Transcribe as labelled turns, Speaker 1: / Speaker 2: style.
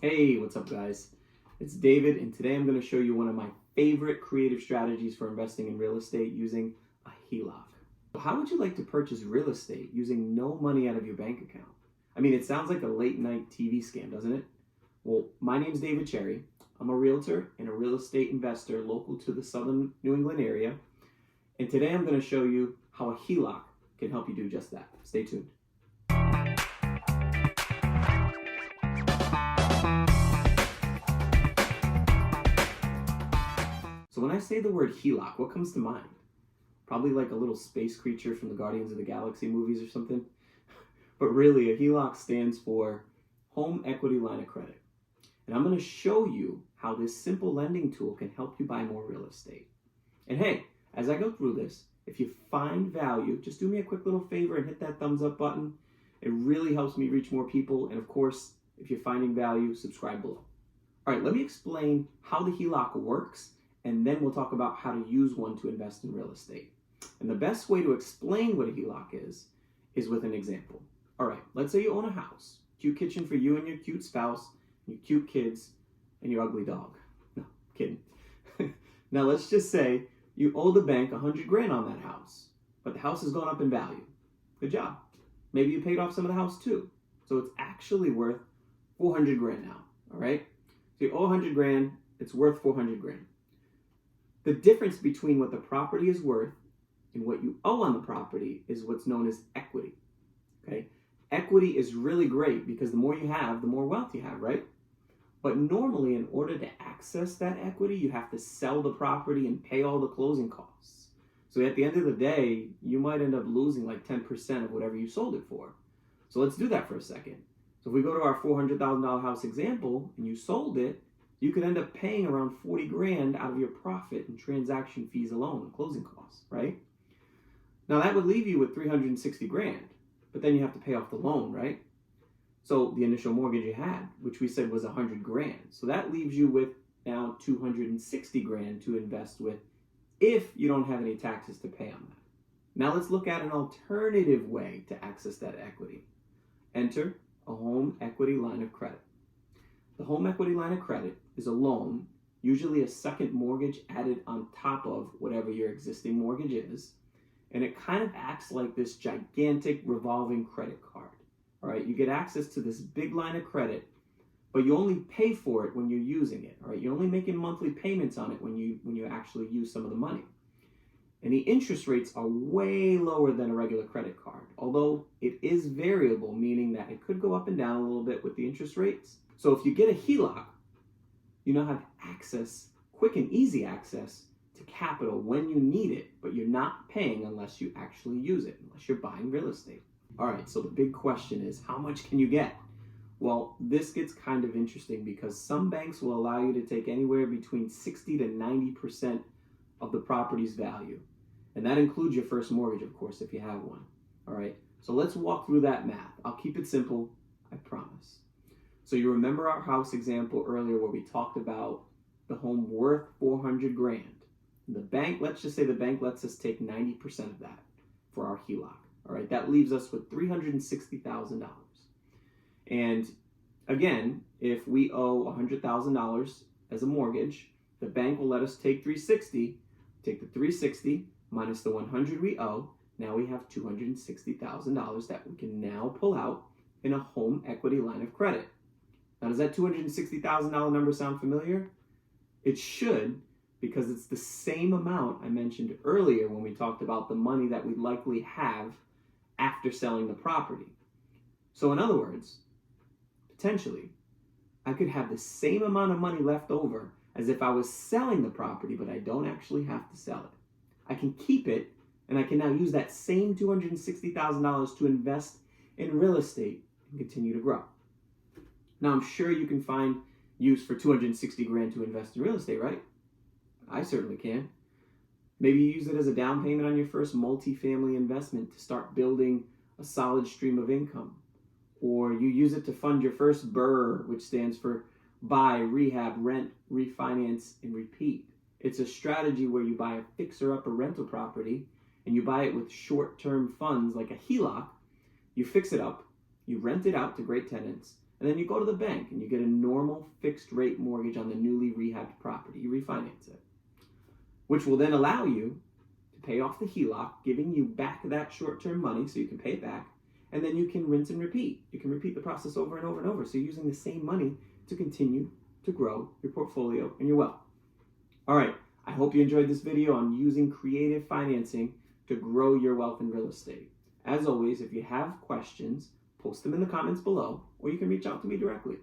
Speaker 1: Hey, what's up, guys? It's David, and today I'm going to show you one of my favorite creative strategies for investing in real estate using a HELOC. How would you like to purchase real estate using no money out of your bank account? I mean, it sounds like a late night TV scam, doesn't it? Well, my name's David Cherry. I'm a realtor and a real estate investor local to the southern New England area. And today I'm going to show you how a HELOC can help you do just that. Stay tuned. So when I say the word HELOC, what comes to mind? Probably like a little space creature from the Guardians of the Galaxy movies or something. But really, a HELOC stands for Home Equity Line of Credit. And I'm going to show you how this simple lending tool can help you buy more real estate. And hey, as I go through this, if you find value, just do me a quick little favor and hit that thumbs up button. It really helps me reach more people. And of course, if you're finding value, subscribe below. All right, let me explain how the HELOC works, and then we'll talk about how to use one to invest in real estate. And the best way to explain what a HELOC is with an example. All right, let's say you own a house, cute kitchen for you and your cute spouse, your cute kids, and your ugly dog. No, kidding. Now let's just say you owe the bank 100 grand on that house, but the house has gone up in value. Good job. Maybe you paid off some of the house too. So it's actually worth 400 grand now, all right? So you owe 100 grand, it's worth 400 grand. The difference between what the property is worth and what you owe on the property is what's known as equity, okay? Equity is really great because the more you have, the more wealth you have, right? But normally, in order to access that equity, you have to sell the property and pay all the closing costs. So at the end of the day, you might end up losing like 10% of whatever you sold it for. So let's do that for a second. So if we go to our $400,000 house example and you sold it, you could end up paying around 40 grand out of your profit in transaction fees alone, closing costs, right? Now that would leave you with 360 grand, but then you have to pay off the loan, right? So the initial mortgage you had, which we said was 100 grand. So that leaves you with now 260 grand to invest with if you don't have any taxes to pay on that. Now let's look at an alternative way to access that equity. Enter a home equity line of credit. The home equity line of credit is a loan, usually a second mortgage added on top of whatever your existing mortgage is, and it kind of acts like this gigantic revolving credit card. All right, you get access to this big line of credit, but you only pay for it when you're using it. All right, you're only making monthly payments on it when you actually use some of the money. And the interest rates are way lower than a regular credit card, although it is variable, meaning that it could go up and down a little bit with the interest rates. So if you get a HELOC, you now have access, quick and easy access to capital when you need it, but you're not paying unless you actually use it, unless you're buying real estate. All right, so the big question is, how much can you get? Well, this gets kind of interesting because some banks will allow you to take anywhere between 60 to 90% of the property's value. And that includes your first mortgage, of course, if you have one. All right, so let's walk through that math. I'll keep it simple, I promise. So you remember our house example earlier where we talked about the home worth 400 grand. The bank, let's just say the bank lets us take 90% of that for our HELOC. All right, that leaves us with $360,000. And again, if we owe $100,000 as a mortgage, the bank will let us take 360, take the 360 minus the 100 we owe. Now we have $260,000 that we can now pull out in a home equity line of credit. Now, does that $260,000 number sound familiar? It should, because it's the same amount I mentioned earlier when we talked about the money that we'd likely have after selling the property. So in other words, potentially, I could have the same amount of money left over as if I was selling the property, but I don't actually have to sell it. I can keep it, and I can now use that same $260,000 to invest in real estate and continue to grow. Now, I'm sure you can find use for 260 grand to invest in real estate, right? I certainly can. Maybe you use it as a down payment on your first multifamily investment to start building a solid stream of income. Or you use it to fund your first BRRRR, which stands for buy, rehab, rent, refinance, and repeat. It's a strategy where you buy a fixer-upper rental property and you buy it with short-term funds like a HELOC. You fix it up, you rent it out to great tenants, And then you go to the bank and you get a normal fixed rate mortgage on the newly rehabbed property. You refinance it, which will then allow you to pay off the HELOC, giving you back that short-term money so you can pay it back. And then you can rinse and repeat. You can repeat the process over and over and over. So you're using the same money to continue to grow your portfolio and your wealth. All right, I hope you enjoyed this video on using creative financing to grow your wealth in real estate. As always, if you have questions, post them in the comments below, or you can reach out to me directly.